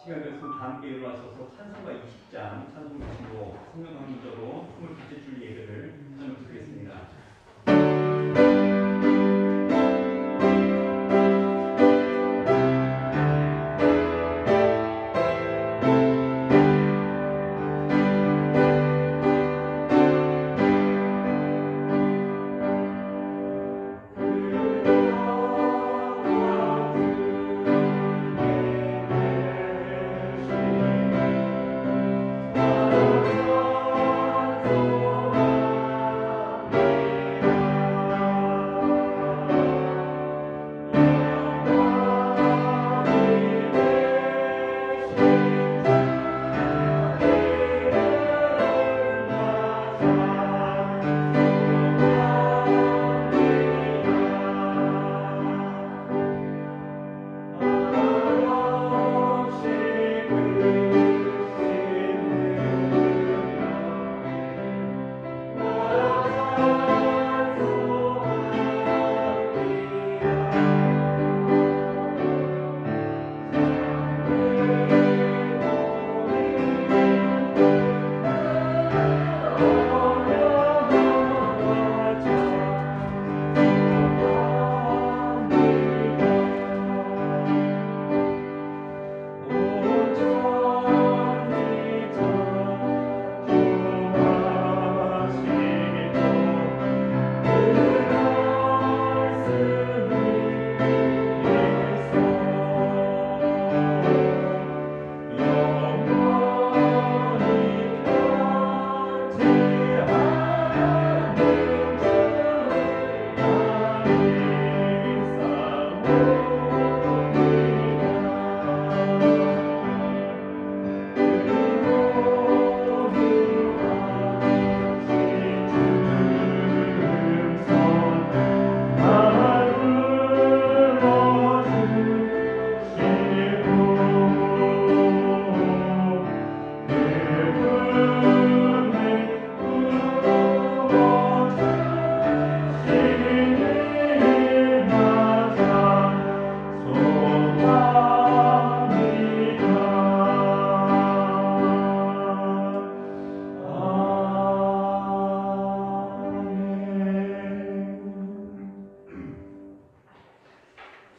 시간 됐으면 다 함께 일어나셔서 찬송가 20장 찬송 교시로 성경 강문자로 22째 줄 예배를 전해드리겠습니다.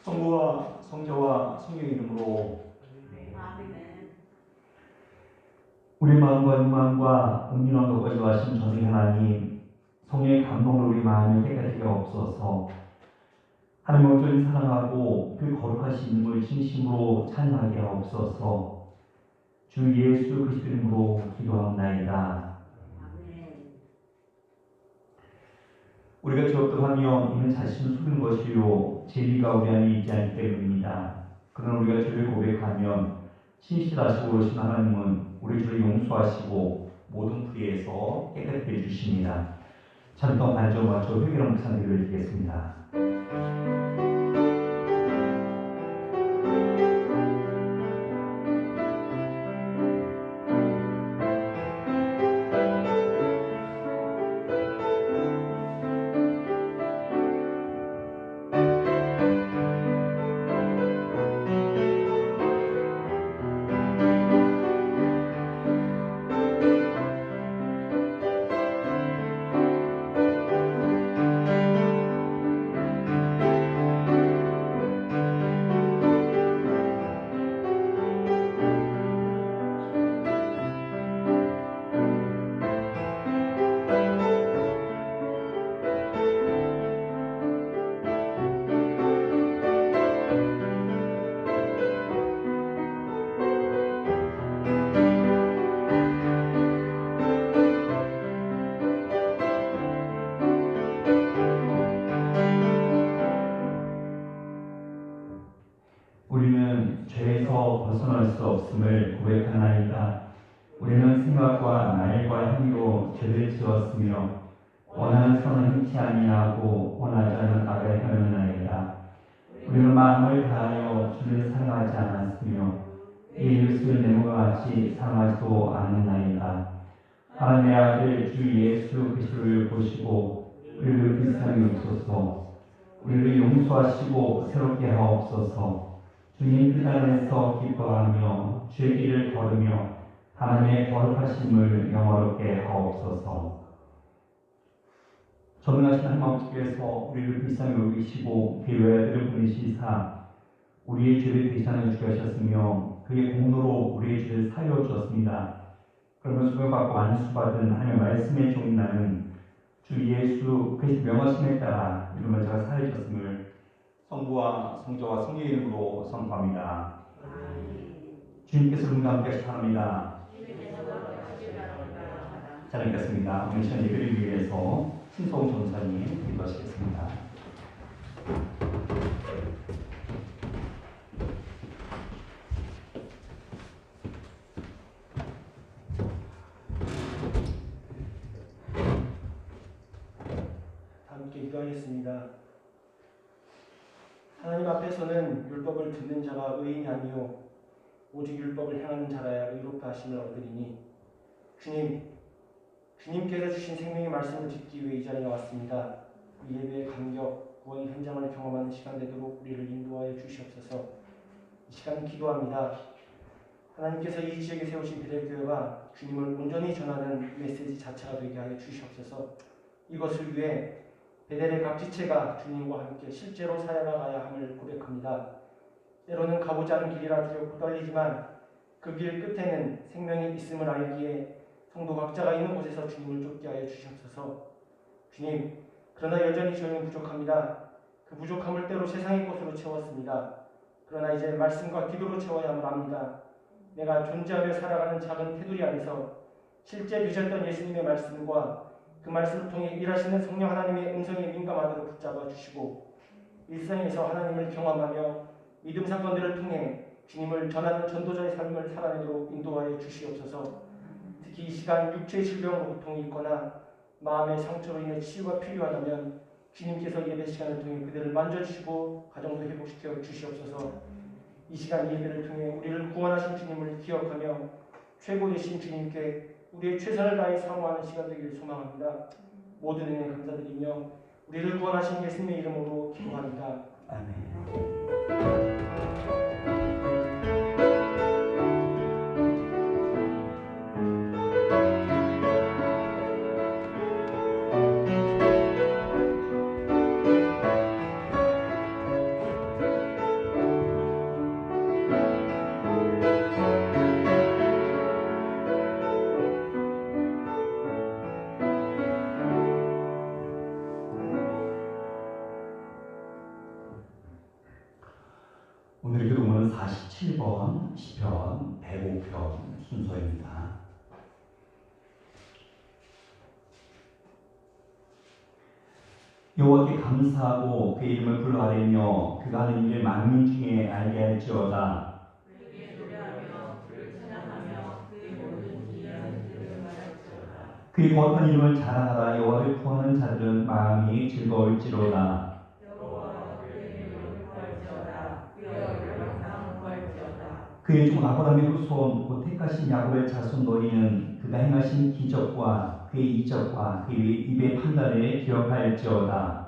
성부와 성자와 성령의 이름으로 우리 마음과 육마음과 은밀한 것까지 하신 전능 하나님, 성령의 감동으로 우리 마음을 깨끗하게 없어서 하나님 온전히 사랑하고 그 거룩하신 이름을 진심으로 찬양하게 하옵소서. 주 예수 그리스도 이름으로 기도하옵나이다. 우리가 죄업도하며 이는 자신을 속이는 것이요 진리가 우리 안에 있지 않기 때문입니다. 그러나 우리가 죄를 고백하면 신실하시고 오신 하나님은 우리 죄를 용서하시고 모든 불의에서 깨끗게 해주십니다. 잠깐 반절 맞춰 회개로 묵상기를 드리겠습니다. 우리는 죄에서 벗어날 수 없음을 고백하나이다. 우리는 생각과 말과 행위로 죄를 지었으며 원하는 선을 행치 아니하고 원하지 않는 악을 행하나이다. 우리는 마음을 다하여 주를 사랑하지 않았으며 이웃을 내모가 같이 사랑하지도 않았나이다. 하나님의 아들 주 예수 그리스도를 보시고 우리를 불쌍히 여기소서. 우리를 용서하시고 새롭게 하옵소서. 주님 그 안에서 기뻐하며 주의 길을 걸으며 하나님의 거룩하심을 영화롭게 하옵소서. 전능하신 하나님 아버지께서 우리를 불쌍히 여기시고 그의 외아들을 보내시사 우리의 죄를 대신하여 주셨으며 그의 공로로 우리의 죄를 사하여 주었습니다. 그러면 수고받고 안수받은 하나님의 말씀의 종인 나는 주 예수 그리스도 명하심에 따라 이름을 제가 사하여 주셨음을 성부와 성자와 성령의 이름으로 선포합니다. 주님께서 우리와 함께 하시기 바랍니다. 잘 읽겠습니다. 오늘 시간 예배를 위해서 신성 전사님 기도하시겠습니다. 함께 기도하겠습니다. 하나님 앞에서는 율법을 듣는 자가 의인이 아니요 오직 율법을 행하는 자라야 의롭다 하심을 얻으리니 주님께서 주신 생명의 말씀을 듣기 위해 이 자리에 왔습니다. 이 예배의 감격, 구원의 현장을 경험하는 시간 되도록 우리를 인도하여 주시옵소서. 이 시간 기도합니다. 하나님께서 이 지역에 세우신 베델교회가 주님을 온전히 전하는 메시지 자체가 되게 하여 주시옵소서. 이것을 위해 베델의 각 지체가 주님과 함께 실제로 살아가야 함을 고백합니다. 때로는 가보지 않은 길이라 두렵고 떨리지만 그 길 끝에는 생명이 있음을 알기에 성도 각자가 있는 곳에서 주님을 쫓게 하여 주시옵소서. 주님, 그러나 여전히 저희는 부족합니다. 그 부족함을 때로 세상의 것으로 채웠습니다. 그러나 이제 말씀과 기도로 채워야 함을 압니다. 내가 존재하며 살아가는 작은 테두리 안에서 실제 되셨던 예수님의 말씀과 그 말씀을 통해 일하시는 성령 하나님의 음성에 민감하도록 붙잡아 주시고 일상에서 하나님을 경험하며 믿음 사건들을 통해 주님을 전하는 전도자의 삶을 살아내도록 인도하여 주시옵소서. 특히 이 시간 육체의 질병으로 고통이 있거나 마음의 상처로 인해 치유가 필요하다면 주님께서 예배 시간을 통해 그들을 만져주시고 가정도 회복시켜 주시옵소서. 이 시간 예배를 통해 우리를 구원하신 주님을 기억하며 최고 되신 주님께 우리의 최선을 다해 사모하는 시간 되기를 소망합니다. 모든 은혜 감사드리며 우리를 구원하신 예수님의 이름으로 기도합니다. 아멘. 오늘의 교동은 47번 시편 105편 순서입니다. 여호와께 감사하고 그의 이름을 불러아뢰며 그가 하는 일을 만민 중에 알게 할지어다. 그의 거룩한 이름을 자랑하라. 여호와를 구하는 자들은 마음이 즐거울지로다. 그의 종 아브라함의 후손 곧 택하신 야곱의 자손 너희는 그가 행하신 기적과 그의 이적과 그의 입의 판단을 기억할지어다.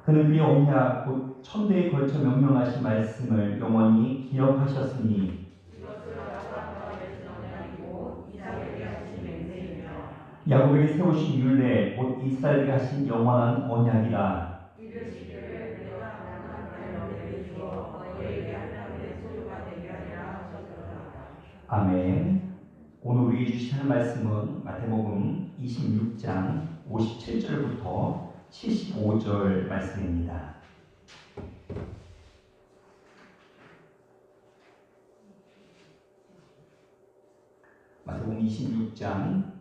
그는 그의 언약 곧 천대에 걸쳐 명령하신 말씀을 영원히 기억하셨으니 야곱에게 세우신 율례 곧 이스라엘에게 하신 영원한 언약이라. 아멘. 오늘 우리에게 주시는 말씀은 마태복음 26장 57절부터 75절 말씀입니다. 마태복음 26장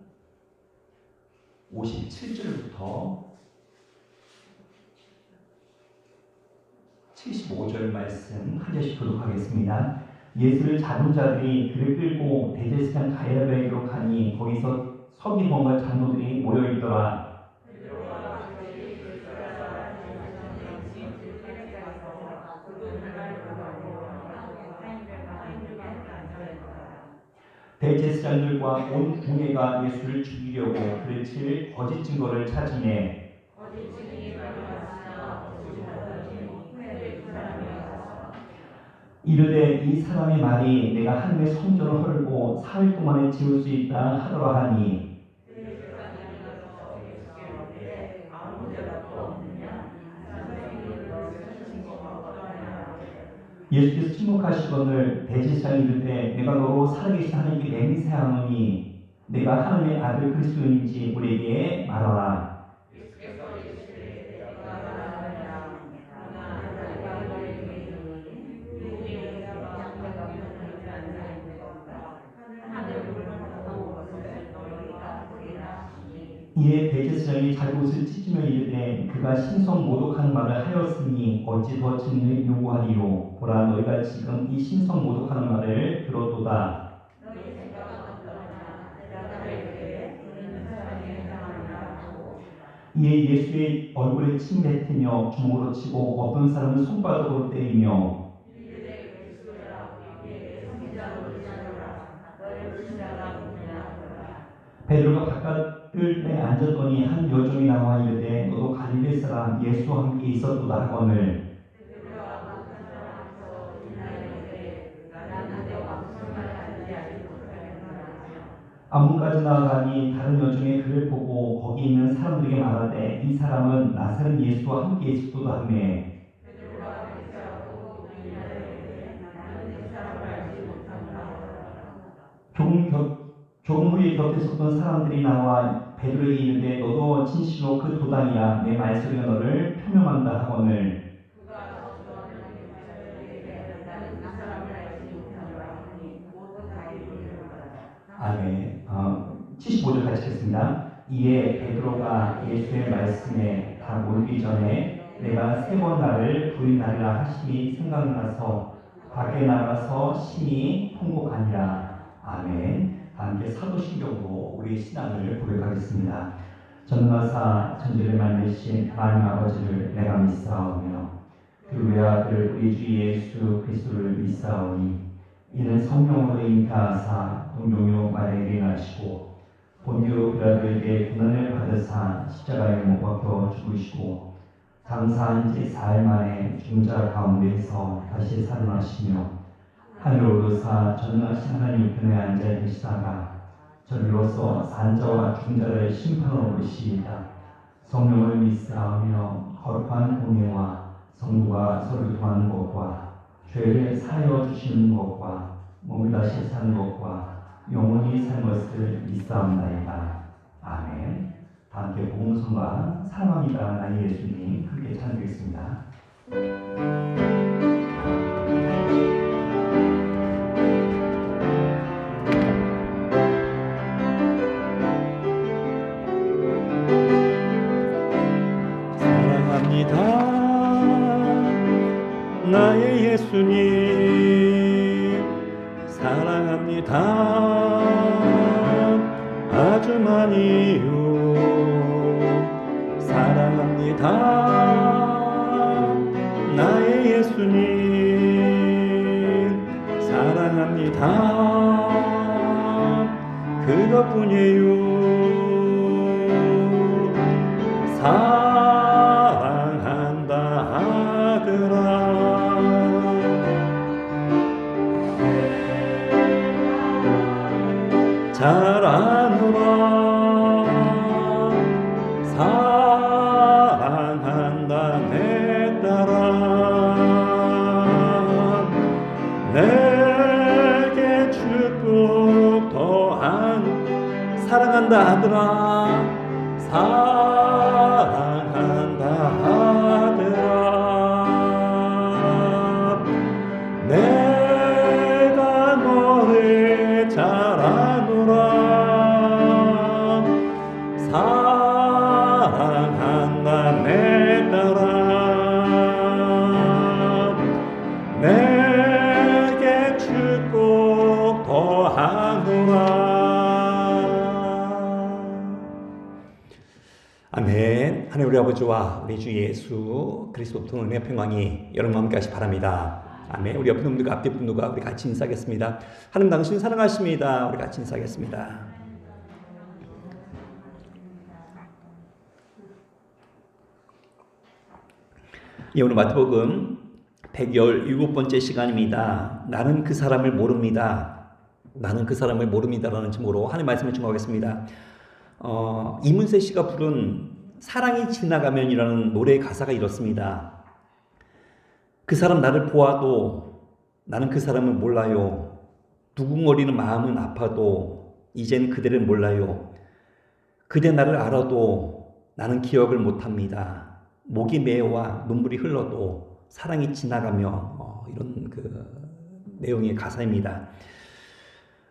57절부터 75절 말씀 한 절씩 교독하겠습니다. 예수를 잡은 자들이 그를 끌고 대제사장 가야바에게로 가니 거기서 서기관과 장로들이 모여있더라. 대제사장들과 온 궁예가 예수를 죽이려고 그를 칠 거짓 증거를 찾으매 이르되 이 사람의 말이 내가 하늘의 성전을 헐고 4일 동안에 지을 수 있다 하더라 하니 예수께서 침묵하시거늘 대제사장이 이르되 내가 너로 살아계신 하나님께 맹세하노니 내가 하나님의 아들 그리스도인지 우리에게 말하라. 이에 대제사장이 자기 옷을 찢으며 이르되 그가 신성 모독하는 말을 하였으니 어찌 더 증인을 요구하리요. 보라 너희가 지금 이 신성 모독하는 말을 들었도다. 이에 예수의 얼굴에 침 뱉으며 주먹으로 치고 어떤 사람은 손바닥으로 때리며 베드로가 바깥을 내 앉았더니 한 여종이 나와 이르되 너도 갈릴리 사람 예수와 함께 있었도다 하거늘 안문까지 나아가니 다른 여종의 그를 보고 거기 있는 사람들에게 말하되 이 사람은 나사렛 예수와 함께 있었도다 하며 조금 후에 곁에 섰던 사람들이 나와 베드로에게 이르되 너도 진실로 그 도당이야 내 말소리가 너를 표명한다 하거늘 아멘. 75절 같이 읽겠습니다. 이에 베드로가 예수의 말씀에 다 모르기 전에 내가 3번 나를 부인하리라 하심이 생각나서 밖에 나가서 심히 통곡하니라. 아멘. 함께 사도신경으로 우리의 신앙을 고백하겠습니다. 전능하사 천지를 만드신 하나님 아버지를 내가 믿사오며 그 외아들 우리 주 예수 그리스도를 믿사오니 이는 성령으로 잉태하사 동용요 마리아에게 나시고 본디오 빌라도에게 고난을 받으사 십자가에 못 박혀 죽으시고 장사한 지 4일 만에 죽은 자 가운데서 다시 살아나시며 하늘로 오르사 전능하신 하나님 우편에 앉아 계시다가 저리로서 산자와 죽은 자를 심판하러 오시리이다. 성령을 믿사오며 거룩한 공예와 성부가 서로 통하는 것과 죄를 사하여 주시는 것과 몸이 다시 사는 것과 영원히 사는 것을 믿사옵나이다. 아멘. 다 함께 복음성과 사랑합니다 나의 예수님 함께 찬양하겠습니다. 사랑합니다 나의 예수님 사랑합니다 아주 많이요 사랑합니다 나의 예수님 사랑합니다 그것뿐이에요 사랑한다 하더라 잘 아노라 사랑한다 내 딸아 내게 축복 더한 사랑한다 하더라 사랑한다 하더라 내가 너를 잘 아노라 사랑한다 내 딸아 내게 축복 더하노라. 아멘. 하나님 우리 아버지와 우리 주 예수 그리스도 통은의 평강이 여러분과 함께 하시 바랍니다. 아멘. 우리 옆에 분들과 앞뒤 분들과 우리 같이 인사하겠습니다. 하나님 당신 사랑하십니다. 우리 같이 인사하겠습니다. 예, 오늘 마태복음 117번째 시간입니다. 나는 그 사람을 모릅니다. 나는 그 사람을 모릅니다라는 제목으로 하나님 말씀을 증거하겠습니다. 이문세 씨가 부른 사랑이 지나가면이라는 노래의 가사가 이렇습니다. 그 사람 나를 보아도 나는 그 사람을 몰라요. 두근거리는 마음은 아파도 이젠 그대를 몰라요. 그대 나를 알아도 나는 기억을 못합니다. 목이 메어와 눈물이 흘러도 사랑이 지나가며 이런 내용의 가사입니다.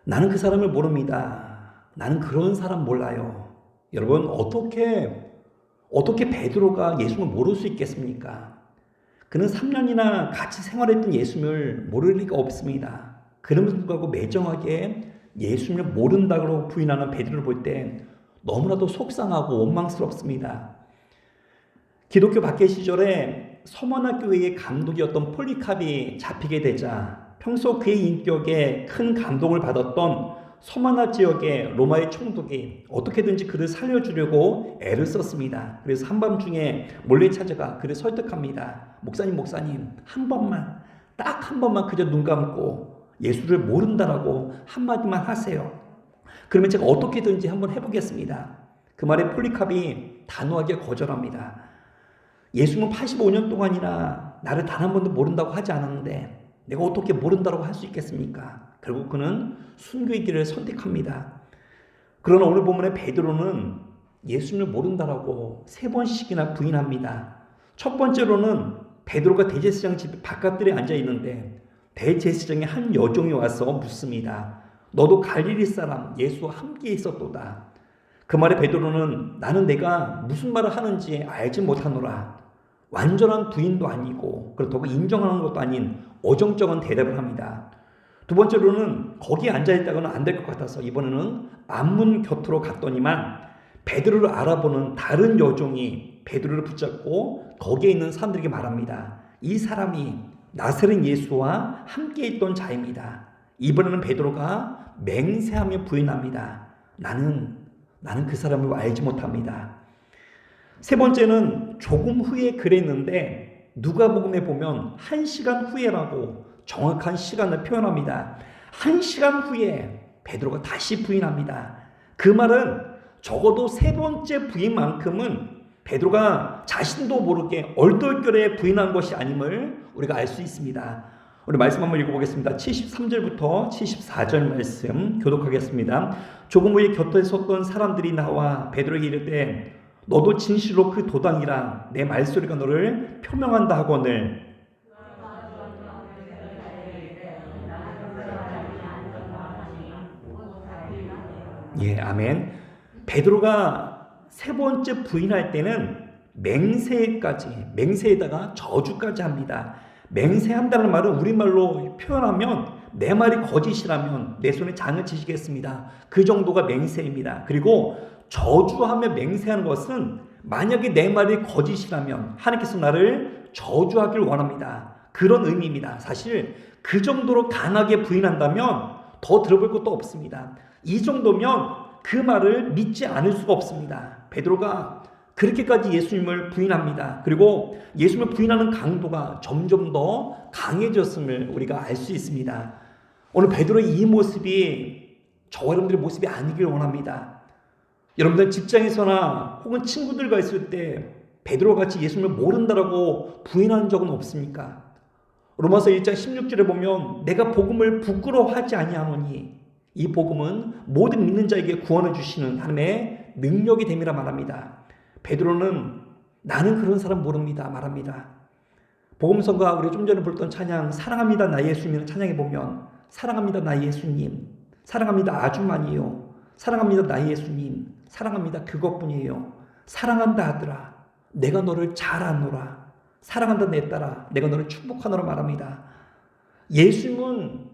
나는 그 사람을 모릅니다. 나는 그런 사람 몰라요. 여러분 어떻게 베드로가 예수님을 모를 수 있겠습니까? 그는 3년이나 같이 생활했던 예수님을 모를 리가 없습니다. 그럼에도 불구하고 매정하게 예수님을 모른다고 부인하는 베드로를 볼 때 너무나도 속상하고 원망스럽습니다. 기독교 박해 시절에 서머나 교회의 감독이었던 폴리캅이 잡히게 되자 평소 그의 인격에 큰 감동을 받았던 서머나 지역의 로마의 총독이 어떻게든지 그를 살려주려고 애를 썼습니다. 그래서 한밤중에 몰래 찾아가 그를 설득합니다. 목사님 한 번만, 딱 한 번만 그저 눈 감고 예수를 모른다라고 한마디만 하세요. 그러면 제가 어떻게든지 한번 해보겠습니다. 그 말에 폴리캅이 단호하게 거절합니다. 예수는 85년 동안이나 나를 단 한 번도 모른다고 하지 않았는데 내가 어떻게 모른다고 할 수 있겠습니까? 결국 그는 순교의 길을 선택합니다. 그러나 오늘 본문의 베드로는 예수님을 모른다라고 3번씩이나 부인합니다. 첫 번째로는 베드로가 대제사장 집 바깥들에 앉아 있는데 대제사장의 한 여종이 와서 묻습니다. 너도 갈릴리 사람 예수와 함께 있었도다. 그 말에 베드로는 나는 내가 무슨 말을 하는지 알지 못하노라. 완전한 부인도 아니고 그렇다고 인정하는 것도 아닌 어정쩡한 대답을 합니다. 두 번째로는 거기에 앉아있다가는 안 될 것 같아서 이번에는 앞문 곁으로 갔더니만 베드로를 알아보는 다른 여종이 베드로를 붙잡고 거기에 있는 사람들에게 말합니다. 이 사람이 나사렛 예수와 함께 있던 자입니다. 이번에는 베드로가 맹세하며 부인합니다. 나는 그 사람을 알지 못합니다. 세 번째는 조금 후에 그랬는데 누가복음에 보면 1시간 후에라고 정확한 시간을 표현합니다. 1시간 후에 베드로가 다시 부인합니다. 그 말은 적어도 3번째 부인만큼은 베드로가 자신도 모르게 얼떨결에 부인한 것이 아님을 우리가 알 수 있습니다. 우리 말씀 한번 읽어보겠습니다. 73절부터 74절 말씀 교독하겠습니다. 조금 후에 곁에 섰던 사람들이 나와 베드로에게 이르되 너도 진실로 그 도당이라 내 말소리가 너를 표명한다 하거늘. 예, 아멘. 베드로가 3번째 부인할 때는 맹세에다가 저주까지 합니다. 맹세한다는 말은 우리말로 표현하면 내 말이 거짓이라면 내 손에 장을 치시겠습니다. 그 정도가 맹세입니다. 그리고 저주하며 맹세하는 것은 만약에 내 말이 거짓이라면 하나님께서 나를 저주하길 원합니다. 그런 의미입니다. 사실 그 정도로 강하게 부인한다면 더 들어볼 것도 없습니다. 이 정도면 그 말을 믿지 않을 수가 없습니다. 베드로가 그렇게까지 예수님을 부인합니다. 그리고 예수님을 부인하는 강도가 점점 더 강해졌음을 우리가 알 수 있습니다. 오늘 베드로의 이 모습이 저와 여러분들의 모습이 아니길 원합니다. 여러분들 직장에서나 혹은 친구들과 있을 때 베드로같이 예수님을 모른다라고 부인한 적은 없습니까? 로마서 1장 16절에 보면 내가 복음을 부끄러워하지 아니하노니 이 복음은 모든 믿는 자에게 구원을 주시는 하나님의 능력이 됨이라 말합니다. 베드로는 나는 그런 사람 모릅니다 말합니다. 복음성가 우리가 좀 전에 불렀던 찬양 사랑합니다 나 예수님이라는 찬양에 보면 사랑합니다 나 예수님, 사랑합니다 아주만이요, 사랑합니다 나 예수님, 사랑합니다 그것뿐이에요, 사랑한다 하더라 내가 너를 잘 아노라, 사랑한다 내 딸아 내가 너를 축복하노라 말합니다. 예수님은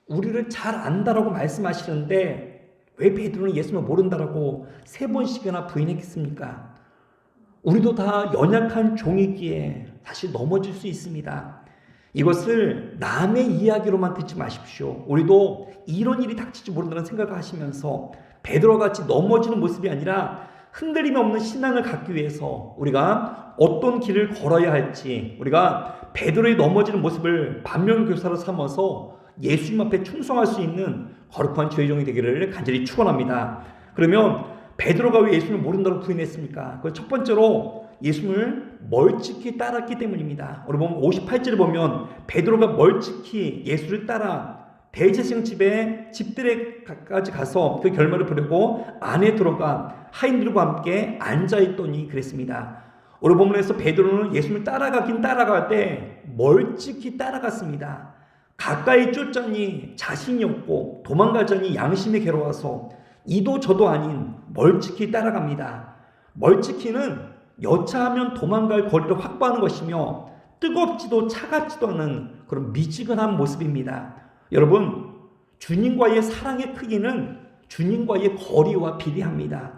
우리를 잘 안다라고 말씀하시는데 왜 베드로는 예수님을 모른다라고 3번씩이나 부인했겠습니까? 우리도 다 연약한 종이기에 사실 넘어질 수 있습니다. 이것을 남의 이야기로만 듣지 마십시오. 우리도 이런 일이 닥칠지 모른다는 생각을 하시면서 베드로같이 넘어지는 모습이 아니라 흔들림 없는 신앙을 갖기 위해서 우리가 어떤 길을 걸어야 할지, 우리가 베드로의 넘어지는 모습을 반면교사로 삼아서 예수님 앞에 충성할 수 있는 거룩한 주의 종이 되기를 간절히 축원합니다. 그러면 베드로가 왜 예수님을 모른다고 부인했습니까? 그 첫 번째로 예수님을 멀찍이 따랐기 때문입니다. 우리 보면 58절을 보면 베드로가 멀찍이 예수를 따라 대제사장 집들에까지 가서 그 결말을 보려고 안에 들어가 하인들과 함께 앉아있더니 그랬습니다. 오늘 본문에서 베드로는 예수님을 따라가긴 따라갈 때 멀찍이 따라갔습니다. 가까이 쫓자니 자신이 없고 도망가자니 양심이 괴로워서 이도 저도 아닌 멀찍이 따라갑니다. 멀찍이는 여차하면 도망갈 거리를 확보하는 것이며 뜨겁지도 차갑지도 않은 그런 미지근한 모습입니다. 여러분, 주님과의 사랑의 크기는 주님과의 거리와 비례합니다.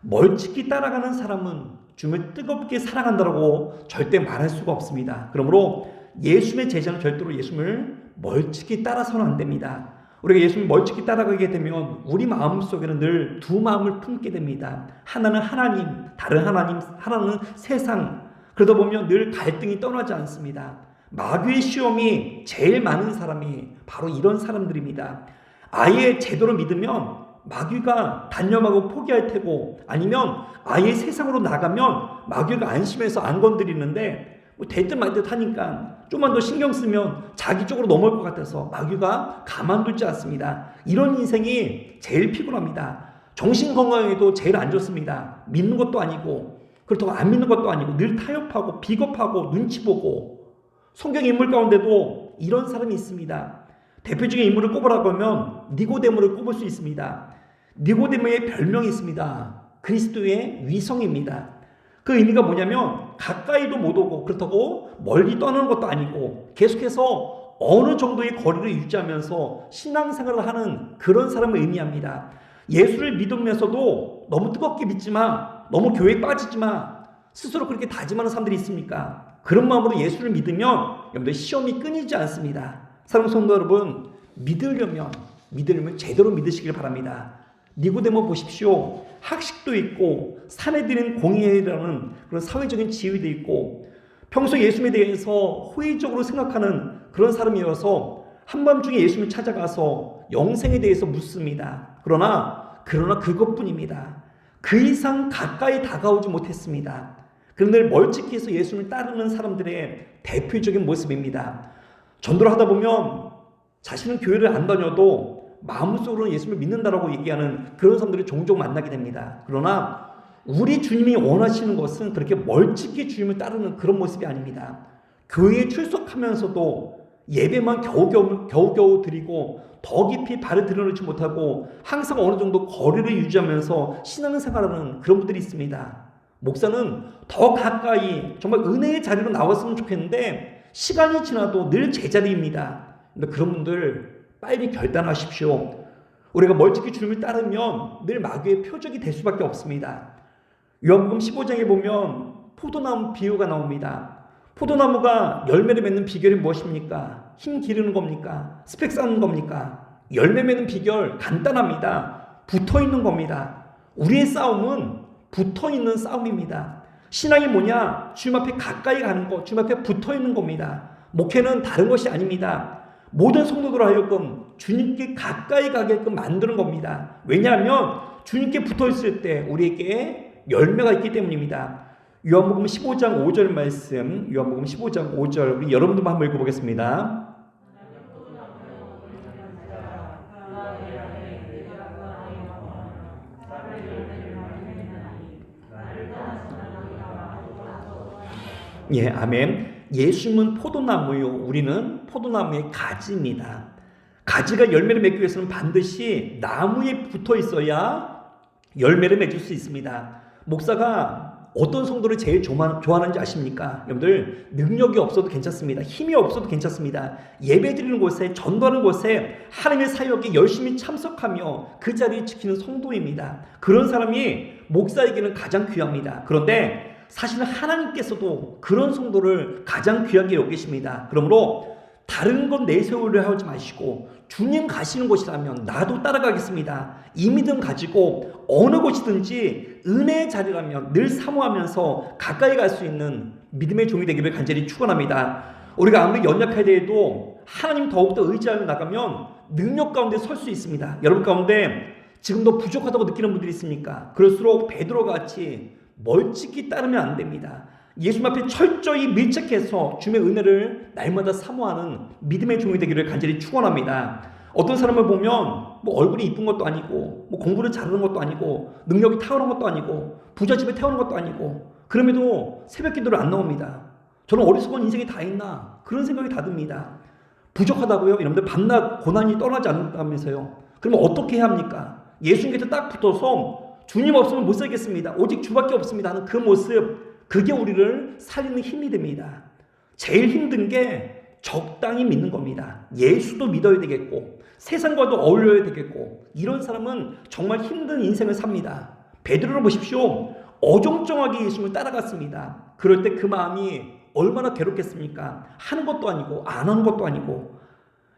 멀찍이 따라가는 사람은 주님을 뜨겁게 사랑한다고 절대 말할 수가 없습니다. 그러므로 예수님의 제자는 절대로 예수님을 멀찍이 따라서는 안 됩니다. 우리가 예수님을 멀찍이 따라가게 되면 우리 마음속에는 늘 두 마음을 품게 됩니다. 하나는 하나님, 다른 하나님, 하나는 세상. 그러다 보면 늘 갈등이 떠나지 않습니다. 마귀의 시험이 제일 많은 사람이 바로 이런 사람들입니다. 아예 제대로 믿으면 마귀가 단념하고 포기할 테고, 아니면 아예 세상으로 나가면 마귀가 안심해서 안 건드리는데 뭐 될듯 말듯 하니까 좀만 더 신경 쓰면 자기 쪽으로 넘어올 것 같아서 마귀가 가만두지 않습니다. 이런 인생이 제일 피곤합니다. 정신건강에도 제일 안 좋습니다. 믿는 것도 아니고 그렇다고 안 믿는 것도 아니고 늘 타협하고 비겁하고 눈치 보고. 성경 인물 가운데도 이런 사람이 있습니다. 대표적인 인물을 꼽으라고 하면 니고데모를 꼽을 수 있습니다. 니고데모의 별명이 있습니다. 그리스도의 위성입니다. 그 의미가 뭐냐면 가까이도 못 오고 그렇다고 멀리 떠나는 것도 아니고 계속해서 어느 정도의 거리를 유지하면서 신앙생활을 하는 그런 사람을 의미합니다. 예수를 믿으면서도 너무 뜨겁게 믿지 마, 너무 교회에 빠지지 마, 스스로 그렇게 다짐하는 사람들이 있습니까? 그런 마음으로 예수를 믿으면 여러분들 시험이 끊이지 않습니다. 사랑하는 성도 여러분, 믿으려면 제대로 믿으시길 바랍니다. 니고데모 보십시오. 학식도 있고 사내들인 공의라는 그런 사회적인 지위도 있고 평소 예수님에 대해서 호의적으로 생각하는 그런 사람이어서 한밤중에 예수님을 찾아가서 영생에 대해서 묻습니다. 그러나 그것뿐입니다. 그 이상 가까이 다가오지 못했습니다. 그런데 늘 멀찍이 해서 예수님을 따르는 사람들의 대표적인 모습입니다. 전도를 하다 보면 자신은 교회를 안 다녀도 마음속으로는 예수님을 믿는다라고 얘기하는 그런 사람들을 종종 만나게 됩니다. 그러나 우리 주님이 원하시는 것은 그렇게 멀찍이 주님을 따르는 그런 모습이 아닙니다. 교회에 출석하면서도 예배만 겨우겨우 드리고 더 깊이 발을 들여놓지 못하고 항상 어느 정도 거리를 유지하면서 신앙생활하는 그런 분들이 있습니다. 목사는 더 가까이 정말 은혜의 자리로 나왔으면 좋겠는데 시간이 지나도 늘 제자리입니다. 근데 그런 분들 빨리 결단하십시오. 우리가 멀찍이 주님을 따르면 늘 마귀의 표적이 될 수밖에 없습니다. 요한복음 15장에 보면 포도나무 비유가 나옵니다. 포도나무가 열매를 맺는 비결이 무엇입니까? 힘 기르는 겁니까? 스펙 쌓는 겁니까? 열매 맺는 비결 간단합니다. 붙어있는 겁니다. 우리의 싸움은 붙어있는 싸움입니다. 신앙이 뭐냐? 주님 앞에 가까이 가는 것, 주님 앞에 붙어있는 겁니다. 목회는 다른 것이 아닙니다. 모든 성도들 하여금 주님께 가까이 가게끔 만드는 겁니다. 왜냐하면 주님께 붙어있을 때 우리에게 열매가 있기 때문입니다. 요한복음 15장 5절 말씀, 요한복음 15장 5절 우리 여러분도 한번 읽어보겠습니다. 예, 아멘. 예수님은 포도나무요, 우리는 포도나무의 가지입니다. 가지가 열매를 맺기 위해서는 반드시 나무에 붙어 있어야 열매를 맺을 수 있습니다. 목사가 어떤 성도를 제일 좋아하는지 아십니까? 여러분들, 능력이 없어도 괜찮습니다. 힘이 없어도 괜찮습니다. 예배 드리는 곳에, 전도하는 곳에 하나님의 사역에 열심히 참석하며 그 자리를 지키는 성도입니다. 그런 사람이 목사에게는 가장 귀합니다. 그런데 사실은 하나님께서도 그런 성도를 가장 귀하게 여기십니다. 그러므로 다른 건 내세우려 하지 마시고 주님 가시는 곳이라면 나도 따라가겠습니다. 이 믿음 가지고 어느 곳이든지 은혜의 자리라면 늘 사모하면서 가까이 갈 수 있는 믿음의 종이 되기를 간절히 축원합니다. 우리가 아무리 연약하더라도 하나님 더욱더 의지하며 나가면 능력 가운데 설 수 있습니다. 여러분 가운데 지금도 부족하다고 느끼는 분들이 있습니까? 그럴수록 베드로가 같이 멀찍이 따르면 안 됩니다. 예수님 앞에 철저히 밀착해서 주님의 은혜를 날마다 사모하는 믿음의 종이 되기를 간절히 축원합니다. 어떤 사람을 보면 뭐 얼굴이 이쁜 것도 아니고 뭐 공부를 잘하는 것도 아니고 능력이 탁월한 것도 아니고 부잣집에 태어난 것도 아니고 그럼에도 새벽 기도를 안 나옵니다. 저는 어리석은 인생이 다 있나 그런 생각이 다 듭니다. 부족하다고요? 여러분들 밤낮 고난이 떠나지 않는다면서요. 그러면 어떻게 해야 합니까? 예수님 곁에 딱 붙어서 주님 없으면 못 살겠습니다. 오직 주밖에 없습니다 하는 그 모습, 그게 우리를 살리는 힘이 됩니다. 제일 힘든 게 적당히 믿는 겁니다. 예수도 믿어야 되겠고 세상과도 어울려야 되겠고 이런 사람은 정말 힘든 인생을 삽니다. 베드로를 보십시오. 어정쩡하게 예수님을 따라갔습니다. 그럴 때 그 마음이 얼마나 괴롭겠습니까? 하는 것도 아니고 안 하는 것도 아니고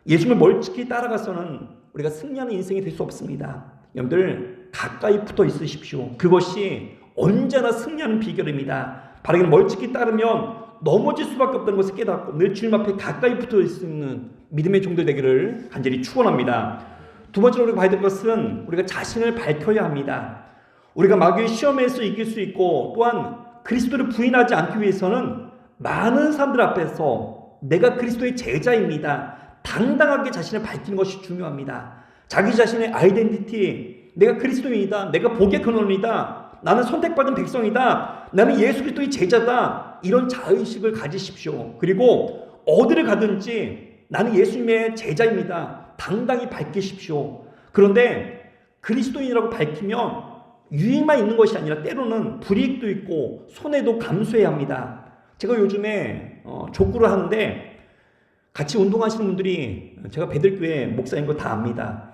예수님을 멀찍이 따라가서는 우리가 승리하는 인생이 될 수 없습니다. 여러분들 가까이 붙어 있으십시오. 그것이 언제나 승리하는 비결입니다. 바르게 멀찍이 따르면 넘어질 수밖에 없다는 것을 깨닫고 늘 주님 앞에 가까이 붙어 있는 믿음의 종들 되기를 간절히 축원합니다. 두 번째로 우리가 봐야 될 것은 우리가 자신을 밝혀야 합니다. 우리가 마귀의 시험에서 이길 수 있고 또한 그리스도를 부인하지 않기 위해서는 많은 사람들 앞에서 내가 그리스도의 제자입니다. 당당하게 자신을 밝히는 것이 중요합니다. 자기 자신의 아이덴티티, 내가 그리스도인이다, 내가 복의 근원이다, 나는 선택받은 백성이다, 나는 예수 그리스도의 제자다, 이런 자의식을 가지십시오. 그리고 어디를 가든지 나는 예수님의 제자입니다, 당당히 밝히십시오. 그런데 그리스도인이라고 밝히면 유익만 있는 것이 아니라 때로는 불이익도 있고 손해도 감수해야 합니다. 제가 요즘에 족구를 하는데 같이 운동하시는 분들이 제가 베들교회 목사인 거 다 압니다.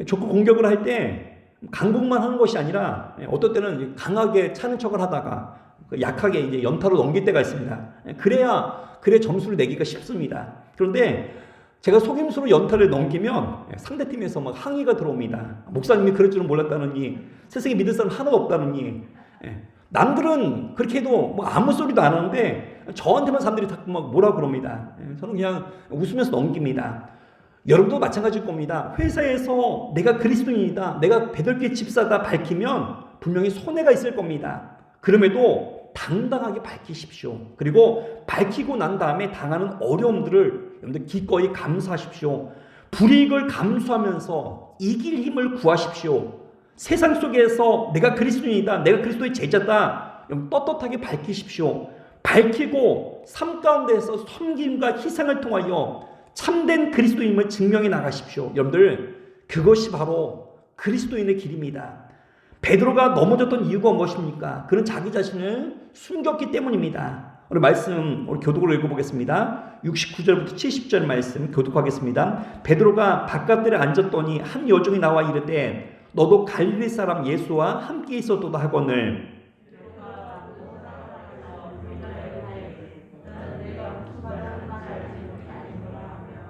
족구 공격을 할 때 강공만 하는 것이 아니라 어떨 때는 강하게 차는 척을 하다가 약하게 이제 연타로 넘길 때가 있습니다. 그래 점수를 내기가 쉽습니다. 그런데 제가 속임수로 연타를 넘기면 상대팀에서 막 항의가 들어옵니다. 목사님이 그럴 줄은 몰랐다느니, 세상에 믿을 사람 하나도 없다느니. 남들은 그렇게 해도 뭐 아무 소리도 안 하는데 저한테만 사람들이 자꾸 막 뭐라 그럽니다. 저는 그냥 웃으면서 넘깁니다. 여러분도 마찬가지일 겁니다. 회사에서 내가 그리스도인이다, 내가 베들교회 집사다 밝히면 분명히 손해가 있을 겁니다. 그럼에도 당당하게 밝히십시오. 그리고 밝히고 난 다음에 당하는 어려움들을 여러분들 기꺼이 감수하십시오. 불이익을 감수하면서 이길 힘을 구하십시오. 세상 속에서 내가 그리스도인이다, 내가 그리스도의 제자다, 여러분 떳떳하게 밝히십시오. 밝히고 삶 가운데서 섬김과 희생을 통하여 참된 그리스도인임을 증명해 나가십시오. 여러분들 그것이 바로 그리스도인의 길입니다. 베드로가 넘어졌던 이유가 무엇입니까? 그는 자기 자신을 숨겼기 때문입니다. 오늘 말씀 우리 교독으로 읽어보겠습니다. 69절부터 70절 말씀 교독하겠습니다. 베드로가 바깥들에 앉았더니 한 여종이 나와 이르되 너도 갈릴리 사람 예수와 함께 있었도다 하거늘.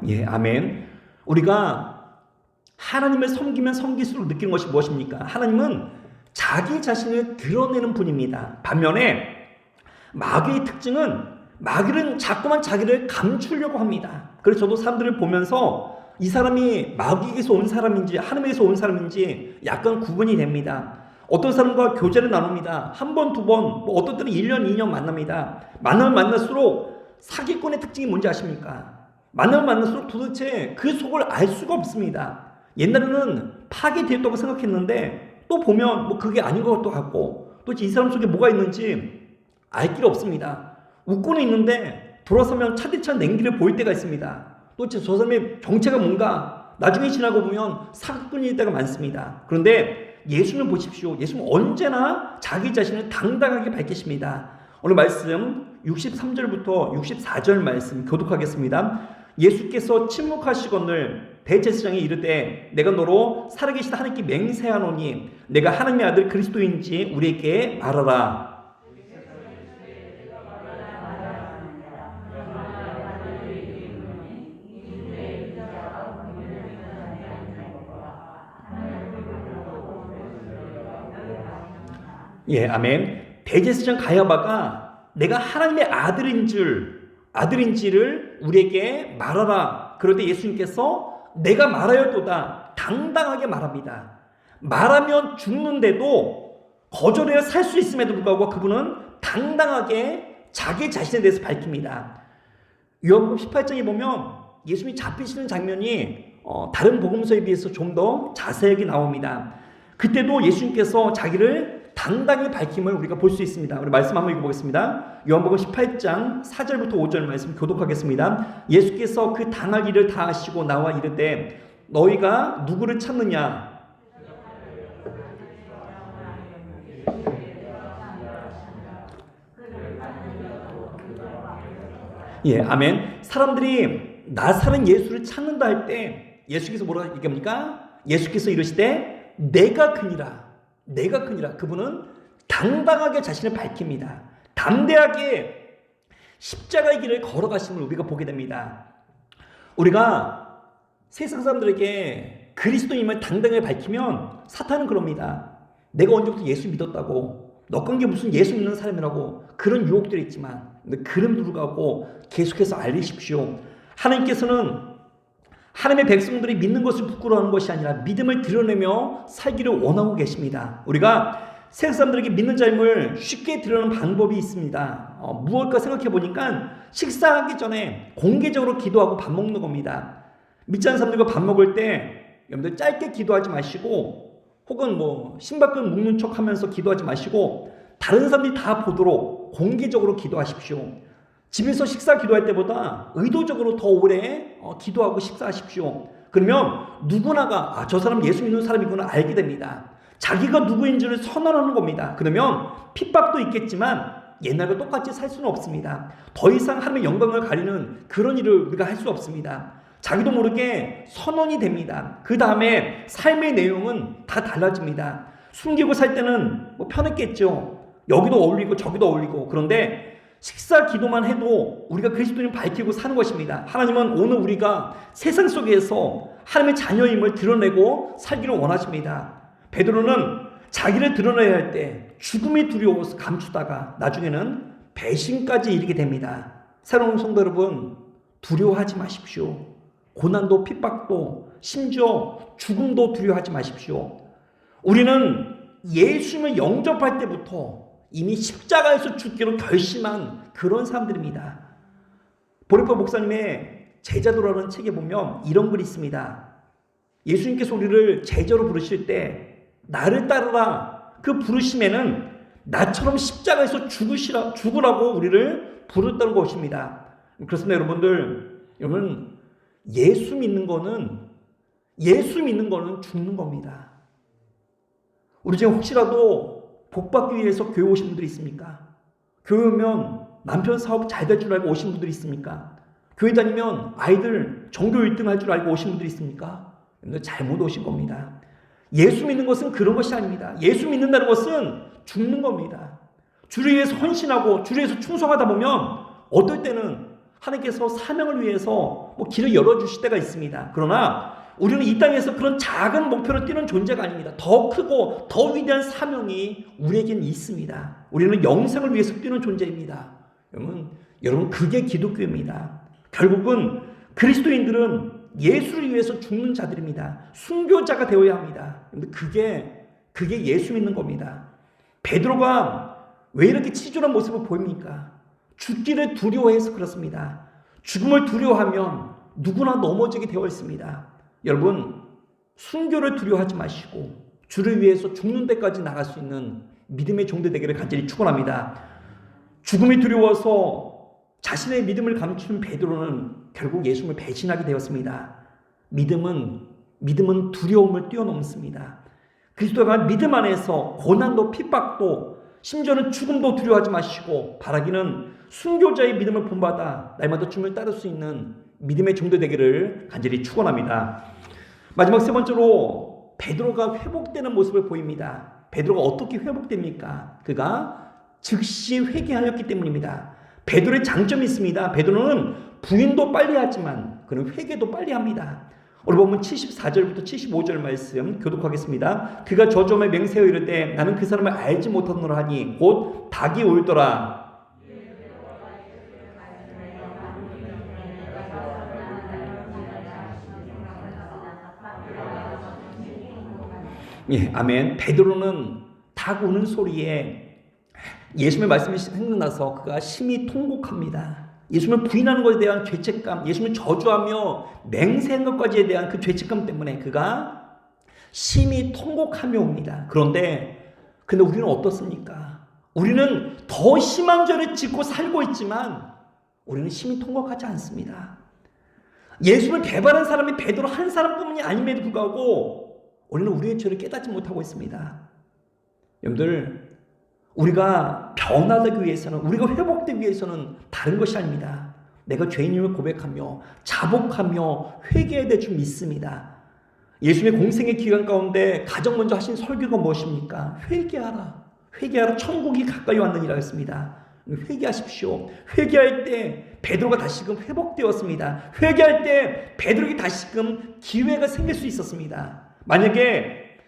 예, 아멘. 우리가 하나님을 섬기면 섬길수록 느끼는 것이 무엇입니까? 하나님은 자기 자신을 드러내는 분입니다. 반면에 마귀의 특징은 마귀는 자꾸만 자기를 감추려고 합니다. 그래서 저도 사람들을 보면서 이 사람이 마귀에게서 온 사람인지 하나님에게서 온 사람인지 약간 구분이 됩니다. 어떤 사람과 교제를 나눕니다. 한 번, 두 번, 뭐 어떤 때는 1년, 2년 만납니다. 만나면 만날수록 사기꾼의 특징이 뭔지 아십니까? 만나면 만날수록 도대체 그 속을 알 수가 없습니다. 옛날에는 파괴되었다고 생각했는데 또 보면 뭐 그게 아닌 것도 같고 또 이 사람 속에 뭐가 있는지 알 길이 없습니다. 웃고는 있는데 돌아서면 차디찬 냉기를 보일 때가 있습니다. 또 저 사람의 정체가 뭔가 나중에 지나고 보면 사기꾼일 때가 많습니다. 그런데 예수님을 보십시오. 예수님은 언제나 자기 자신을 당당하게 밝히십니다. 오늘 말씀 63절부터 64절 말씀 교독하겠습니다. 예수께서 침묵하시거늘 대제사장이 이르되 내가 너로 살아계신 하나님께 맹세하노니 내가 하나님의 아들 그리스도인지 우리에게 말하라. 예, 아멘. 대제사장 가야바가 내가 하나님의 아들인지를 우리에게 말하라. 그럴 때 예수님께서 내가 말하였도다 당당하게 말합니다. 말하면 죽는데도 거절해야 살 수 있음에도 불구하고 그분은 당당하게 자기 자신에 대해서 밝힙니다. 요한복음 18장에 보면 예수님이 잡히시는 장면이 다른 복음서에 비해서 좀 더 자세하게 나옵니다. 그때도 예수님께서 자기를 당당히 밝힘을 우리가 볼 수 있습니다. 우리 말씀 한번 읽어보겠습니다. 요한복음 18장 4절부터 5절 말씀 교독하겠습니다. 예수께서 그 당할 일을 다 하시고 나와 이르되 너희가 누구를 찾느냐? 예, 아멘. 사람들이 나사렛 예수를 찾는다 할 때 예수께서 뭐라고 얘기합니까? 예수께서 이르시되 내가 그니라. 그분은 당당하게 자신을 밝힙니다. 담대하게 십자가의 길을 걸어가심을 우리가 보게 됩니다. 우리가 세상 사람들에게 그리스도임을 당당하게 밝히면 사탄은 그럽니다. 내가 언제부터 예수 믿었다고, 너 건 게 무슨 예수 믿는 사람이라고, 그런 유혹들이 있지만 그럼에도 불구하고 계속해서 알리십시오. 하나님께서는 하나님의 백성들이 믿는 것을 부끄러워하는 것이 아니라 믿음을 드러내며 살기를 원하고 계십니다. 우리가 세상 사람들에게 믿는 자임을 쉽게 드러내는 방법이 있습니다. 무엇일까 생각해 보니까 식사하기 전에 공개적으로 기도하고 밥 먹는 겁니다. 믿지 않는 사람들과 밥 먹을 때 여러분들 짧게 기도하지 마시고, 혹은 신발끈 묶는 척 하면서 기도하지 마시고, 다른 사람들이 다 보도록 공개적으로 기도하십시오. 집에서 식사 기도할 때보다 의도적으로 더 오래 기도하고 식사하십시오. 그러면 누구나가 저 사람 예수 믿는 사람이구나 알게 됩니다. 자기가 누구인지를 선언하는 겁니다. 그러면 핍박도 있겠지만 옛날과 똑같이 살 수는 없습니다. 더 이상 하나님의 영광을 가리는 그런 일을 우리가 할 수 없습니다. 자기도 모르게 선언이 됩니다. 그 다음에 삶의 내용은 다 달라집니다. 숨기고 살 때는 편했겠죠. 여기도 어울리고 저기도 어울리고. 그런데 식사 기도만 해도 우리가 그리스도인을 밝히고 사는 것입니다. 하나님은 오늘 우리가 세상 속에서 하나님의 자녀임을 드러내고 살기를 원하십니다. 베드로는 자기를 드러내야 할 때 죽음이 두려워서 감추다가 나중에는 배신까지 이르게 됩니다. 사랑하는 성도 여러분, 두려워하지 마십시오. 고난도 핍박도 심지어 죽음도 두려워하지 마십시오. 우리는 예수님을 영접할 때부터 이미 십자가에서 죽기로 결심한 그런 사람들입니다. 보리파 목사님의 제자도라는 책에 보면 이런 글이 있습니다. 예수님께서 우리를 제자로 부르실 때 나를 따르라, 그 부르심에는 나처럼 십자가에서 죽으라고 우리를 부르셨다는 것입니다. 그렇습니다. 여러분 예수 믿는 거는 죽는 겁니다. 우리 중에 혹시라도 복받기 위해서 교회 오신 분들이 있습니까? 교회 오면 남편 사업 잘 될 줄 알고 오신 분들이 있습니까? 교회 다니면 아이들 전교 1등 할 줄 알고 오신 분들이 있습니까? 잘못 오신 겁니다. 예수 믿는 것은 그런 것이 아닙니다. 예수 믿는다는 것은 죽는 겁니다. 주를 위해서 헌신하고 주를 위해서 충성하다 보면 어떨 때는 하나님께서 사명을 위해서 길을 열어주실 때가 있습니다. 그러나 우리는 이 땅에서 그런 작은 목표를 뛰는 존재가 아닙니다. 더 크고 더 위대한 사명이 우리에게는 있습니다. 우리는 영생을 위해서 뛰는 존재입니다. 여러분 그게 기독교입니다. 결국은 그리스도인들은 예수를 위해서 죽는 자들입니다. 순교자가 되어야 합니다. 그게 예수 믿는 겁니다. 베드로가 왜 이렇게 치졸한 모습을 보입니까? 죽기를 두려워해서 그렇습니다. 죽음을 두려워하면 누구나 넘어지게 되어 있습니다. 여러분, 순교를 두려워하지 마시고 주를 위해서 죽는 데까지 나갈 수 있는 믿음의 종들 되기를 간절히 축원합니다. 죽음이 두려워서 자신의 믿음을 감춘 베드로는 결국 예수님을 배신하게 되었습니다. 믿음은 두려움을 뛰어넘습니다. 그리스도가 믿음 안에서 고난도 핍박도 심지어는 죽음도 두려워하지 마시고 바라기는 순교자의 믿음을 본받아 날마다 주님을 따를 수 있는 믿음의 종들 되기를 간절히 축원합니다. 마지막 세 번째로 베드로가 회복되는 모습을 보입니다. 베드로가 어떻게 회복됩니까? 그가 즉시 회개하였기 때문입니다. 베드로의 장점이 있습니다. 베드로는 부인도 빨리 하지만 그는 회개도 빨리 합니다. 우리 보면 74절부터 75절 말씀 교독하겠습니다. 그가 저주하며 맹세하여 이르되 나는 그 사람을 알지 못하노라 하니 곧 닭이 울더라. 예, 아멘. 베드로는 닭 우는 소리에 예수님의 말씀이 생각나서 그가 심히 통곡합니다. 예수님을 부인하는 것에 대한 죄책감, 예수님을 저주하며 맹세한 것까지에 대한 그 죄책감 때문에 그가 심히 통곡하며 옵니다. 근데 우리는 어떻습니까? 우리는 더 심한 죄를 짓고 살고 있지만 우리는 심히 통곡하지 않습니다. 예수를 배반한 사람이 베드로 한 사람뿐만이 아님에도 불구하고 우리는 우리의 죄를 깨닫지 못하고 있습니다. 여러분들, 우리가 변화되기 위해서는, 우리가 회복되기 위해서는 다른 것이 아닙니다. 내가 죄인임을 고백하며 자복하며 회개해야 될 줄 믿습니다. 예수님의 공생의 기간 가운데 가장 먼저 하신 설교가 무엇입니까? 회개하라. 회개하라. 천국이 가까이 왔느니라 했습니다. 회개하십시오. 회개할 때 베드로가 다시금 회복되었습니다. 회개할 때 베드로에게 다시금 기회가 생길 수 있었습니다. 만약에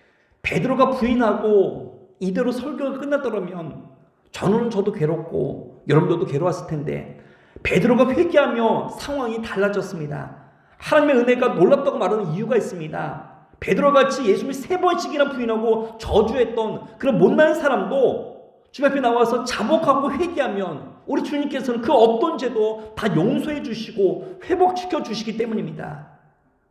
베드로가 부인하고 이대로 설교가 끝났더라면 저도 괴롭고 여러분들도 괴로웠을 텐데 베드로가 회개하며 상황이 달라졌습니다. 하나님의 은혜가 놀랍다고 말하는 이유가 있습니다. 베드로같이 예수님을 3번씩이나 부인하고 저주했던 그런 못난 사람도 주님 앞에 나와서 자복하고 회개하면 우리 주님께서는 그 어떤 죄도 다 용서해 주시고 회복시켜 주시기 때문입니다.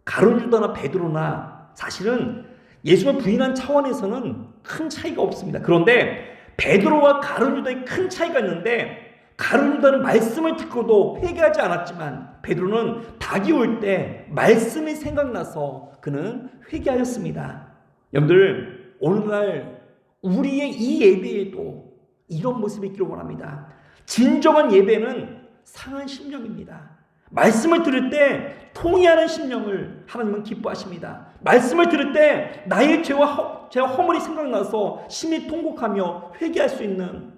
가룟 유다나 베드로나 사실은 예수를 부인한 차원에서는 큰 차이가 없습니다. 그런데 베드로와 가룟 유다에 큰 차이가 있는데 가룟 유다는 말씀을 듣고도 회개하지 않았지만 베드로는 닭이 올 때 말씀이 생각나서 그는 회개하였습니다. 여러분들, 오늘날 우리의 이 예배에도 이런 모습이 있기를 원합니다. 진정한 예배는 상한 심령입니다. 말씀을 들을 때 통회하는 심령을 하나님은 기뻐하십니다. 말씀을 들을 때 나의 죄와 허물이 생각나서 심히 통곡하며 회개할 수 있는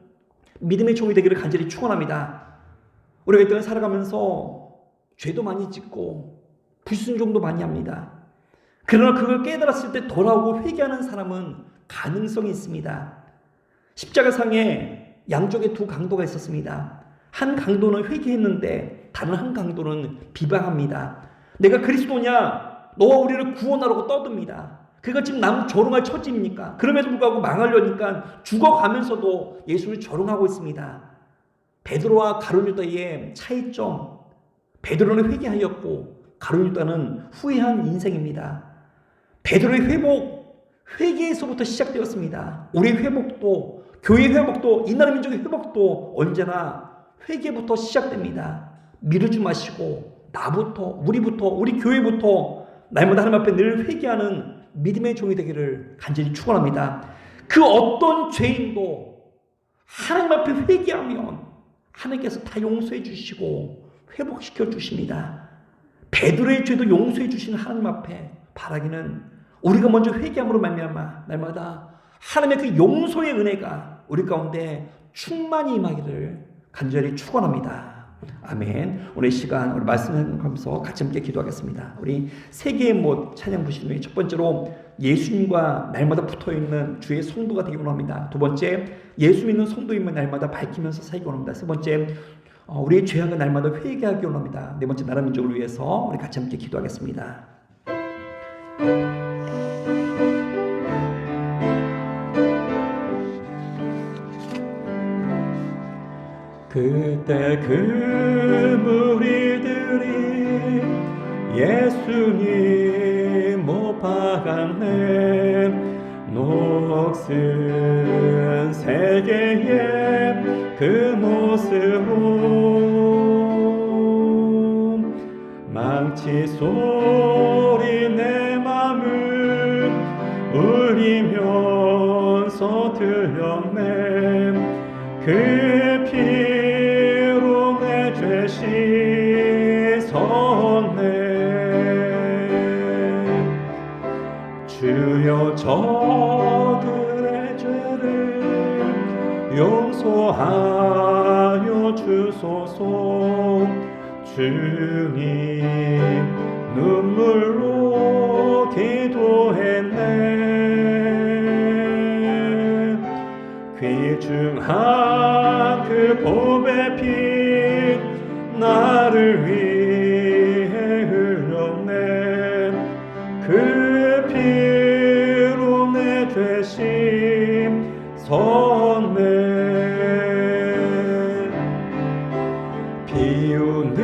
믿음의 종이 되기를 간절히 축원합니다. 우리가 이 땅을 살아가면서 죄도 많이 짓고 불순종도 많이 합니다. 그러나 그걸 깨달았을 때 돌아오고 회개하는 사람은 가능성이 있습니다. 십자가상에 양쪽에 두 강도가 있었습니다. 한 강도는 회개했는데 다른 한 강도는 비방합니다. 내가 그리스도냐? 너와 우리를 구원하라고 떠듭니다. 그가 지금 남 조롱할 처지입니까? 그럼에도 불구하고 망하려니까 죽어가면서도 예수를 조롱하고 있습니다. 베드로와 가룟 유다의 차이점, 베드로는 회개하였고 가룟 유다는 후회한 인생입니다. 베드로의 회개에서부터 시작되었습니다. 우리의 회복도, 교회의 회복도, 이나라 민족의 회복도 언제나 회개부터 시작됩니다. 미루지 마시고 나부터, 우리부터, 우리 교회부터 날마다 하나님 앞에 늘 회개하는 믿음의 종이 되기를 간절히 축원합니다. 그 어떤 죄인도 하나님 앞에 회개하면 하나님께서 다 용서해 주시고 회복시켜 주십니다. 베드로의 죄도 용서해 주시는 하나님 앞에 바라기는 우리가 먼저 회개함으로 말미암아 날마다 하나님의 그 용서의 은혜가 우리 가운데 충만히 임하기를 간절히 축원합니다. 아멘. 오늘 이 시간 우리 말씀하면서 같이 함께 기도하겠습니다. 우리 세 개의 못 찬양 부르시는 후에 첫 번째로 예수님과 날마다 붙어있는 주의 성도가 되기 원합니다. 두 번째, 예수 믿는 성도임을 날마다 밝히면서 살기 원합니다. 세 번째, 우리의 죄악을 날마다 회개하기 원합니다. 네 번째, 나라 민족을 위해서 우리 같이 함께 기도하겠습니다. 그때 그 무리들이 예수님 못 박았네. 녹슨 세계의 그 모습으로 망치 소리 내 맘을 울리면서 들렸네. 그 피로 내 죄 씻었네. 주여 저들의 죄를 용서하여 주소서. 주님 눈물로 귀중한 그 보배 피 나를 위해 흘렸네. 그 피로 내 죄심 섰네. 비오는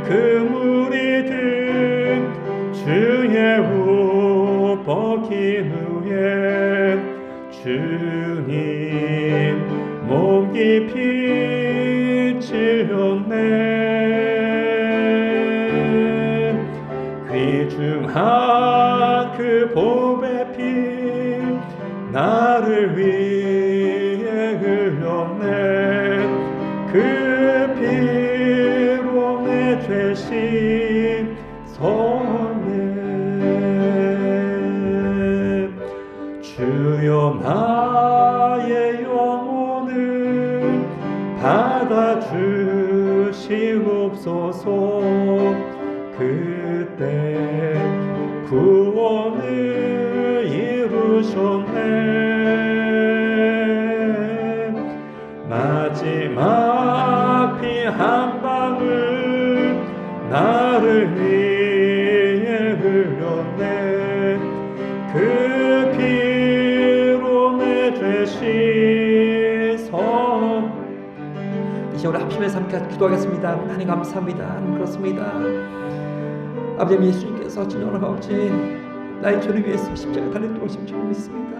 그 물이 든 주의 후 벗긴 후에 주님 몸 깊이 찔렸네. 귀중한 그 보배 피 나를 위해 흘렸네. 그 피로 내 죄심 섰네. 주여 나의 영혼을 받아주시옵소서. 그때 구원을 이루셨네. 마지막 피 한 방울 나를 위해 흘렸네. 그 피로 내 죄심 선. 이제 우리 합심해서 함께 기도하겠습니다. 하나님 감사합니다. 하나님 그렇습니다. 아버지 예수님께서 진정한 아버지 나의 죄를 위해서 십자가 달려 돌아오신 줄 믿습니다.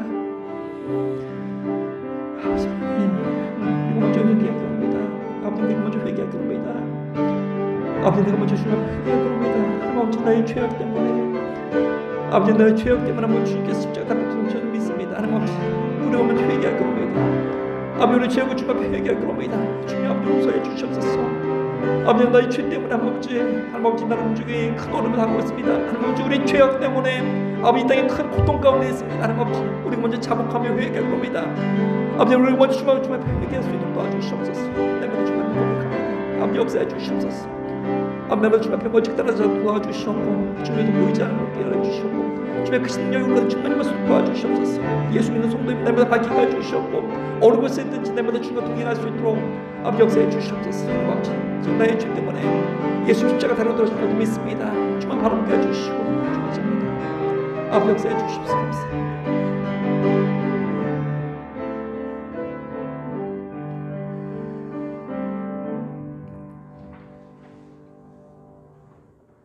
아버지 이거 먼저 회개합니다. 아버지 내가 먼저 회개합니다. 아버지 내가 먼저 주님 앞에 회개합니다. 아버지 나의 죄악 때문에 아버지 나의 죄악 때문에 한번 주님께서 십자가 달려 돌아오신 믿습니다. 하나님 아버지 우리가 먼저 회개할 겁니다. 아버지 우리 죄악을 주님 앞에 회개할 겁니다. 주님 앞에 용서해 주시옵소서. 아버지 나의 죄 때문에 하나님 나는 중에 큰 어려움을 하고 있습니다. 하나님 우리 죄악 때문에 아버지 이 땅에 큰 고통 가운데 있습니다. 하나님 아버지 우리가 먼저 자복하며 회개할 겁니다. 아버지 우리가 먼저 주님 앞에 회개할 수 있도록 도와주시옵소서. 내 먼저 주님 앞에 고백합니다. 아버지 역사해 주시옵소서. 아버지 내 먼저 주님 앞에 먼저 따라서 도와주시옵고 주님도 보이지 않는 것을 깨달아 주시옵고 주님의 크신 능력으로 주님의 손 도와주시옵소서. 예수 믿는 성도님 날마다 밝히게 해주시옵고 어느 곳에 있든지 날마다 주님과 동행할 수 있도록 아버지 역사해 주시옵소서. 아버지 지금 나의 죄 때문에 예수 십자가 달려 돌아오신 줄 믿습니다. 주만 바라보게 해주시고 감사합니다. 아버지 역사해 주시옵소서.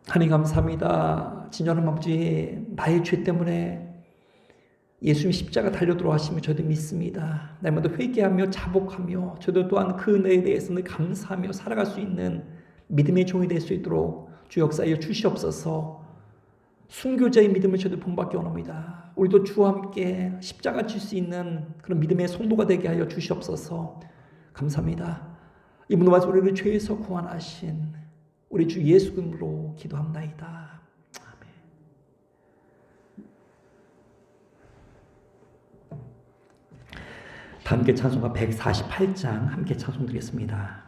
하나님 감사합니다. 진정한 아버지 나의 죄 때문에 예수님 십자가 달려 돌아가시며 저도 믿습니다. 날마다 회개하며 자복하며 저도 또한 그 은혜에 대해서는 감사하며 살아갈 수 있는 믿음의 종이 될 수 있도록 주 역사하여 주시옵소서. 순교자의 믿음을 저도 본받기 원합니다. 우리도 주와 함께 십자가 질 수 있는 그런 믿음의 성도가 되게 하여 주시옵소서. 감사합니다. 이분도 마치 우리를 죄에서 구원하신 우리 주 예수 그름으로 기도합나이다. 아멘. 다 함께 찬송가 148장 함께 찬송드리겠습니다.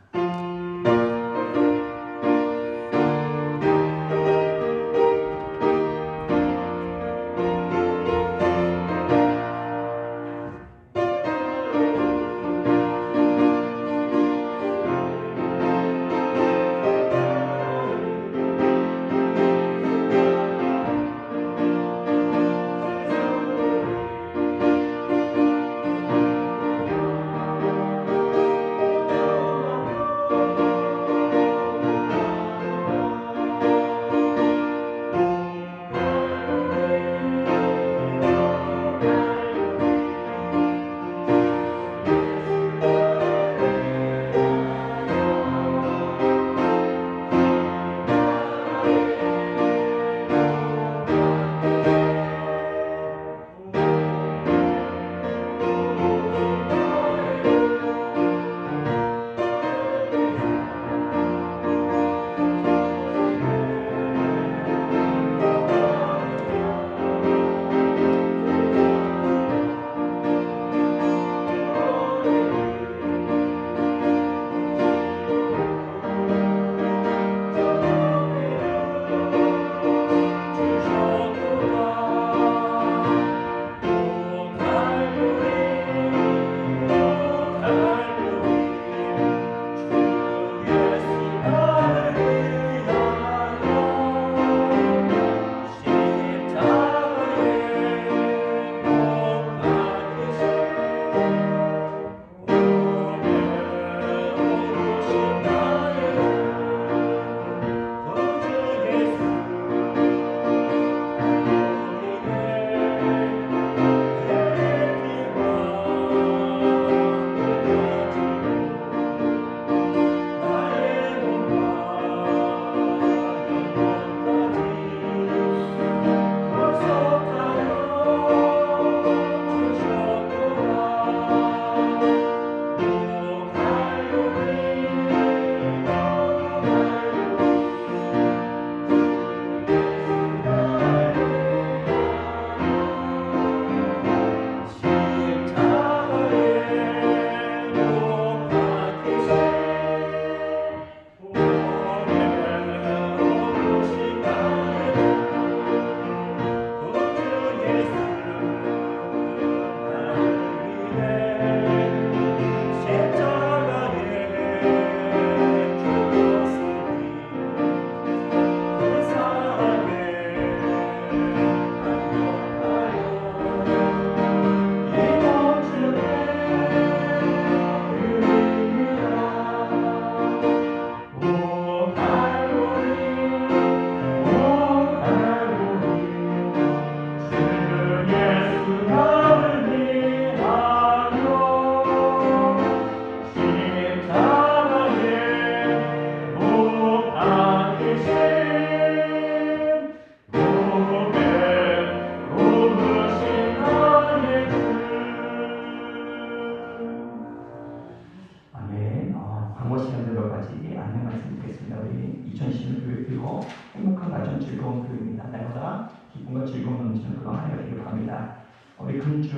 즐거운 교회입니다. 날마다 기쁨과 즐거움 넘치는 그런 한 해가 되길 바랍니다. 우리 금주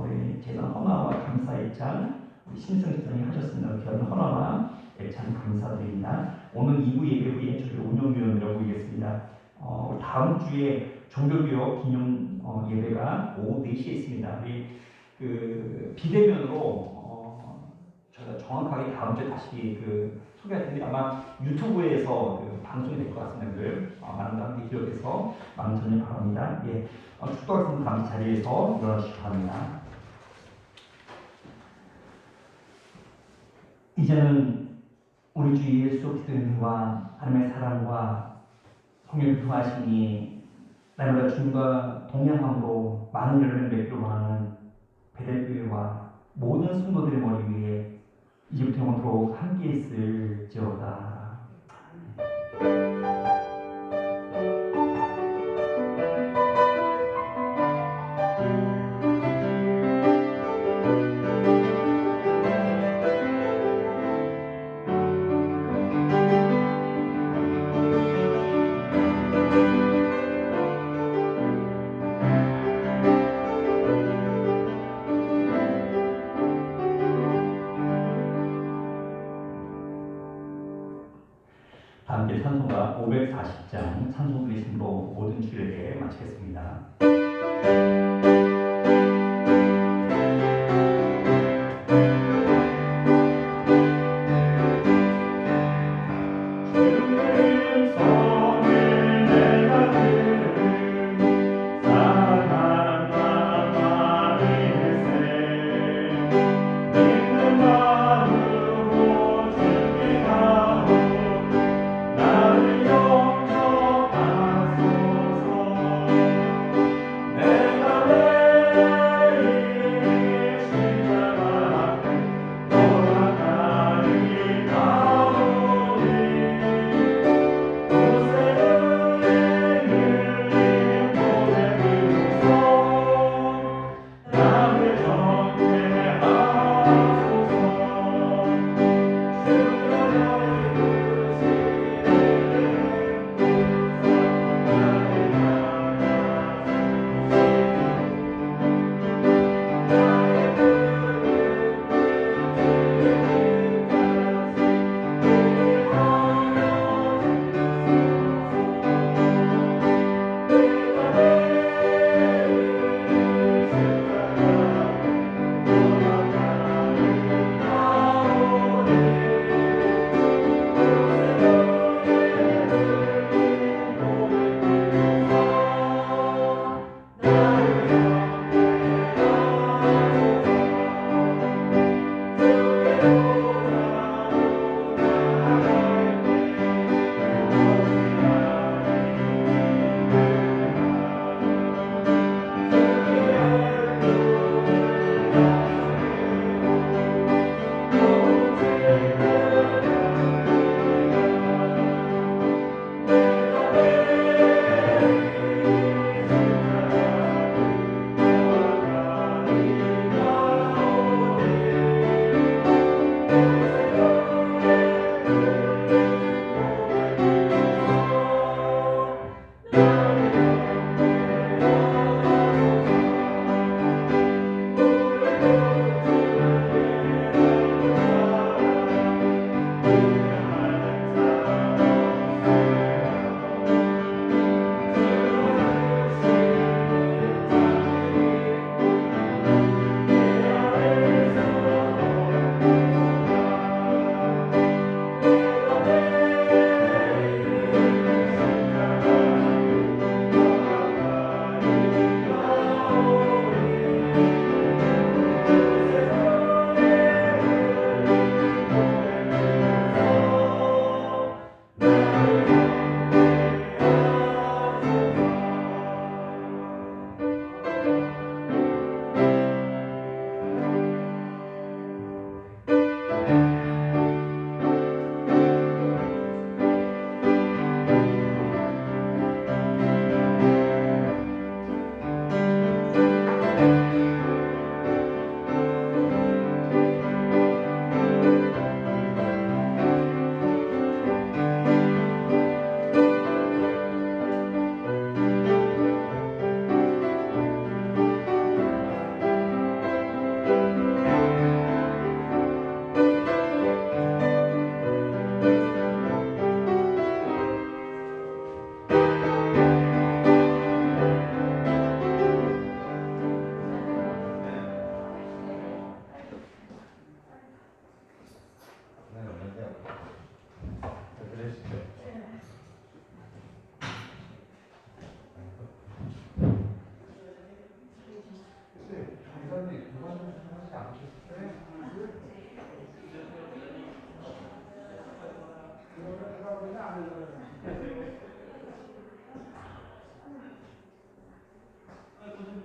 우리 재단 헌화와 감사 일장 우리 신성 집사님이 하셨습니다. 귀한 헌화와 일장 감사드립니다. 오늘 2부 예배 후에 저희 운영위원회라고 보이겠습니다. 다음 주에 종교교육 기념 예배가 오후 4시에 있습니다. 우리 그 비대면으로 저희가 정확하게 다음 주에 다시 소개할 텐데 아마 유튜브에서 방송이 될 것 같습니다. 많은 분들이 기억해서 많은 참여 바랍니다. 예, 축도학생 다음 자리에서 일어나시기 바랍니다. 이제는 우리 주 예수 그리스도의 은혜와 하나님의 사랑과 성령의 통하심이 날마다 주님과 동행함으로 많은 열매를 맺기를 원하는 베델교회와 모든 성도들의 머리 위에 이제부터 영원토록 함께 있을지어다. 함께 찬송가 540장 찬송 드리심으로 모든 주일에 마치겠습니다. 선생님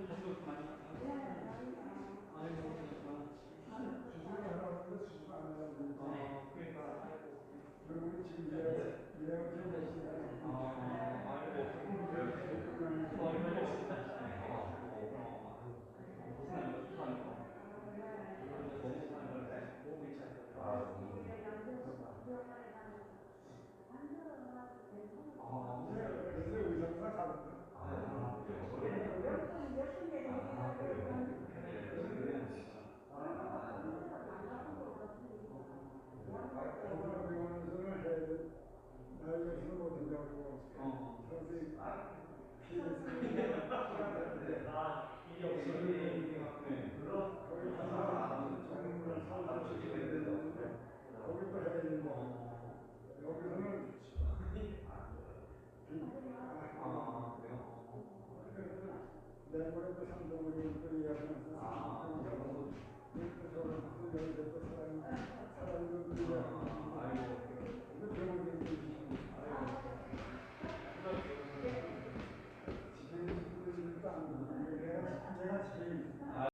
다시 많이 내버려도 상동을 이야기하면서